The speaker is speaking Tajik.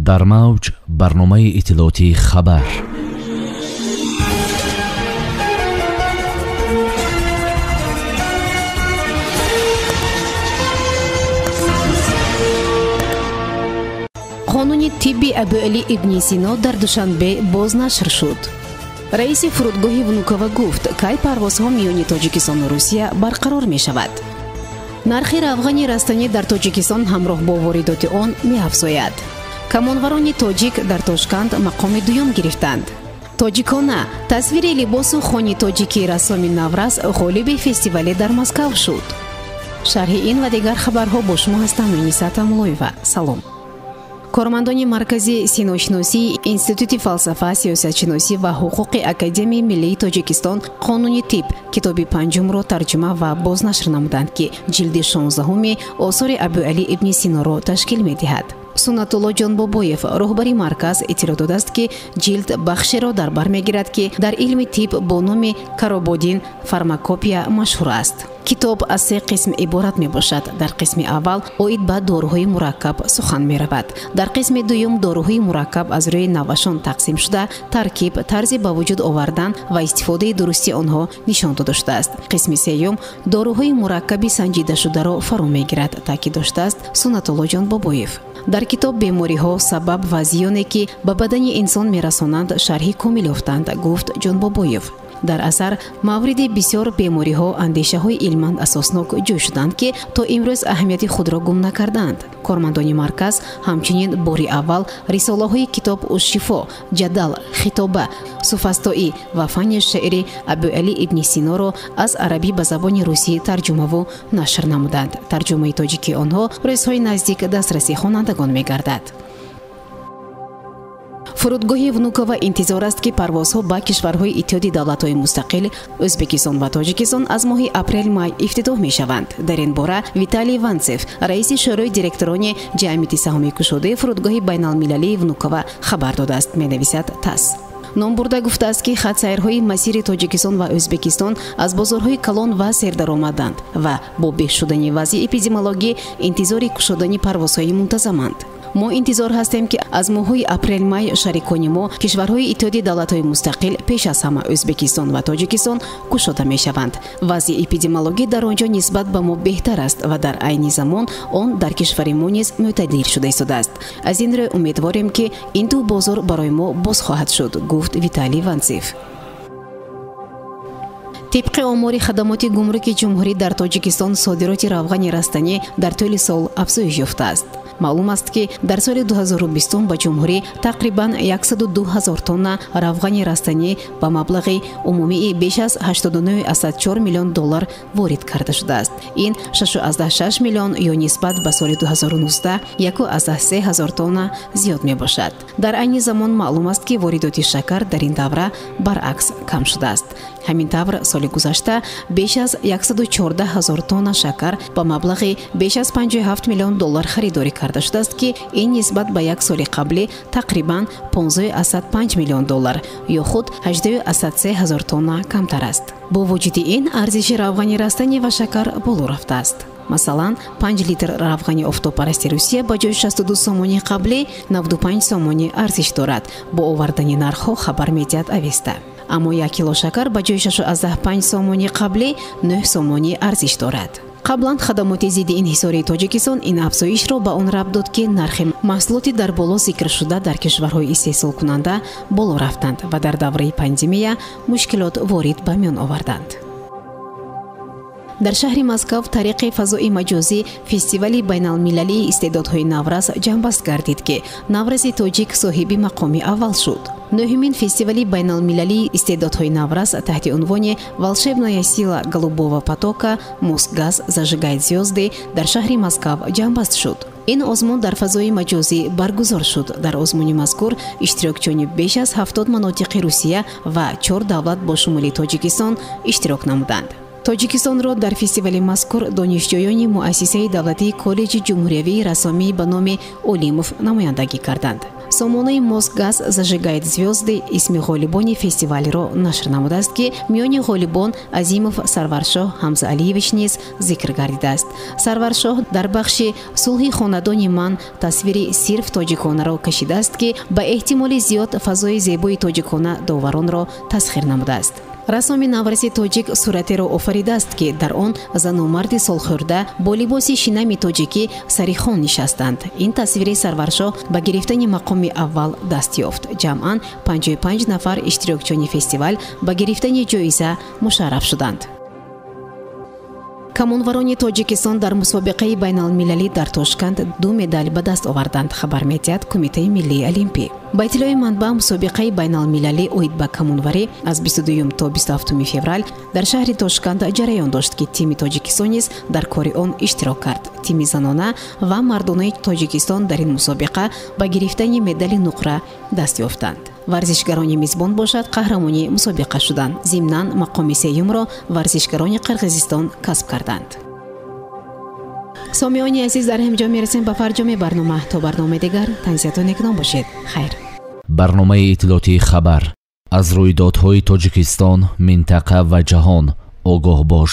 дар мавҷ барномаи иттилоотии хабар. қонуни тибби Абуали ибни Сино дар Душанбе боз нашр шуд. раиси фурудгоҳи Внукова гуфт, кай парвозҳо миёни Тоҷикистон ва Русия барқарор мешавад. нархи равғани растанӣ дар Тоҷикистон ҳамроҳ бо воридоти он меафзояд. камонварони тоҷик дар Тошканд мақоми дуюм гирифтанд. тоҷикона тасвири либосу хони тоҷикии рассоми Навраз ғолиби фестивале дар Москав шуд. шарҳи ин ва дигар хабарҳо бо шумо ҳастам. Юниса Тамулоева. Салом. кормандони маркази синошиносӣ, институти фалсафа, сиёсатшиносӣ ва ҳуқуқи Академияи Миллии Тоҷикистон қонуни тиб китоби панҷумро тарҷума ва бознашр намуданд, ки ҷилди 16-уми осори Абуали ибни Синоро ташкил медиҳад. Сунатулло Ҷонбобоев, роҳбари марказ, иттилоъ додааст, ки ҷилд бахшеро дар бар мегирад, ки дар илми тиб бо номи карободин фармакопия машҳур аст. китоб аз 3 қисм иборат мебошад. дар қисми аввал оид ба доруҳои мураккаб сухан меравад. дар қисми дуюм доруҳои мураккаб аз рӯи навашон тақсим шуда, таркиб, тарзи ба вуҷуд овардан ва истифодаи дурусти онҳо нишон дода шудааст. қисми сеюм доруҳои мураккаби санҷидашударо фаро мегирад, таъкид доштааст Сунатулло Ҷонбобоев. дар китоб бемориҳо, сабаб ва зиёне, ки ба бадани инсон мерасонанд, шарҳи комил ёфтанд, гуфт Ҷонбобоев. дар асар мавриди бисёр бемориҳо, андешаҳои илманд асоснок ҷӯй шуданд, ки то имрӯз аҳамияти худро гум накарданд. кормандони марказ ҳамчунин бори аввал рисолаҳои китоб ушшифо, ҷадал, хитоба, суфастоӣ ва фанни шеъри Абуали ибни Синоро аз арабӣ ба забони русӣ тарҷумаву нашр намуданд. тарҷумаи тоҷикии онҳо рӯзҳои наздик дастраси хонандагон мегардад. фурудгоҳи Внукова интизор аст, ки парвозҳо ба кишварҳои Иттиҳоди Давлатҳои Мустақил, Ӯзбекистон ва Тоҷикистон аз моҳи апрел-май ифтитоҳ мешаванд. дар ин бора Виталий Ванцев, раиси шӯрои директорони ҷамъияти саҳмии кушодаи фурудгоҳи байналмилалии Внукова хабар додааст, менависад ТАСС. ном бурда гуфтааст, ки хатсайрҳои масири Тоҷикистон ва Ӯзбекистон аз бозорҳои калон ва сердаромаданд ва бо беҳ шудани вазъи эпидемиологӣ интизори кушодани парвозҳои мунтазаманд. мо интизор ҳастем, ки аз моҳҳои апрел-май шарикони мо кишварҳои Иттиҳоди Давлатҳои Мустақил, пеш аз ҳама Ӯзбекистон ва Тоҷикистон кушода мешаванд. вазъи эпидемиологӣ дар он ҷо нисбат ба мо беҳтар аст ва дар айни замон он дар кишвари мо низ мӯътадил шуда истодааст. аз ин рӯ умедворем, ки ин ду бозор барои мо боз хоҳад шуд, гуфт Виталий Ванцев. тибқи омори хадамоти гумруки ҷумҳурӣ дар Тоҷикистон содироти равғани растанӣ дар тӯли сол афзоиш ёфтааст. маълум аст, ки дар соли 2020 ба ҷумҳурӣ тақрибан 102 000 тонна равғани растанӣ ба маблағи умумии беш аз 89,4 миллион доллар ворид карда шудааст. ин 6,6 миллион ё нисбат ба соли 2019 1,3 000 тонна зиёд мебошад. дар айни замон маълум аст, ки воридоти шакар дар ин давра баръакс кам шудааст. ҳамин тавр соли гузашта беш аз 114 000 тонна шакар ба маблағи беш аз 57 миллион доллар харидорӣ карда шудааст, ки ин нисбат ба як соли қаблӣ тақрибан 15,5 миллион доллар ё худ 18,3 000 тонна камтар аст. бо вуҷуди ин арзиши равғани растанӣ ва шакар боло рафтааст. масалан 5 литр равғани офтобпарасти Русия ба ҷои 62 сомонии қаблӣ 95 сомонӣ арзиш дорад. бо овардани нархҳо хабар медиҳад Авеста. аммо 1 кило шакар ба ҷои 6,5 сомонии қаблӣ 9 сомонӣ арзиш дорад. қаблан хадамоти зидди инҳисории Тоҷикистон ин афзоишро ба он рабт дод, ки нархи маҳсулоти дар боло зикршуда дар кишварҳои истеҳсолкунанда боло рафтанд ва дар давраи пандемия мушкилот ворид ба миён оварданд. дар шаҳри Москав тариқи фазои маҷозӣ фестивали байналмилалии истеъдодҳои Навраз ҷамъбаст гардид, ки Наврази тоҷик соҳиби мақоми аввал шуд. 9-юмин фестивали байналмилалии истеъдодҳои Навраз таҳти унвони «Волшебная сила голубого потока. Мосгаз зажигает звезды» дар шаҳри Москав ҷамъбаст шуд. ин озмун дар фазои маҷозӣ баргузор шуд. дар озмуни мазкур иштирокчиёни беш аз 70 манотиқи Русия ва 4 давлат бо шумули Тоҷикистон иштирок намуданд. Тоҷикистонро дар фестивали мазкур донишҷӯёни муассисаи давлатии коллеҷи ҷумҳуриявии рассомӣ ба номи Олимов намояндагӣ карданд. сомонаи Мосгаз зажигает звезды исми ғолибони фестивалиро нашр намудааст ки миёни ғолибон Азимов Сарваршоҳ Ҳамзаалиевич низ зикр гардидааст. Сарваршоҳ дар бахши сулҳи хонадони ман тасвири сирф тоҷиконаро кашидааст ки ба эҳтимоли зиёд фазои зебои тоҷикона доваронро тасхир намудааст. Рассоми навраси тоҷик суратеро офаридааст ки дар он зану марди солхӯрда бо либоси шинами тоҷикӣ сари хон нишастанд. Ин тасвири Сарваршоҳ ба гирифтани мақоми аввал даст ёфт. Ҷамъан 55 нафар иштирокчиёни фестивал ба гирифтани ҷоиза мушарраф шуданд. камонварони Тоҷикистон дар мусобиқаи байналмилалӣ дар Тошканд 2 медаль ба даст оварданд, хабар медиҳад Кумитаи миллии олимпӣ. Ба иттилои манбаъ, мусобиқаи байналмилалӣ оид ба камонварӣ аз 22 то 27 феврал дар шаҳри Тошканд ҷараён дошт ки тими Тоҷикистон низ дар кори он иштирок кард. Тими занона ва мардонаи Тоҷикистон дар ин мусобиқа ба гирифтани медали нуқра даст ёфтанд. варзишгарони мизбон бошад қаҳрамони мусобиқа шуданд. зимнан мақоми сеюмро варзишгарони Қирғизистон касб карданд. сомиёни азиз, дар ҳамҷо мерасем ба фарҷоми барнома. то барномаи дигар танзияту некунон бошед. хайр. барномаи иттилоотии хабар аз рӯйдодҳои Тоҷикистон, минтақа ва ҷаҳон огоҳ бош.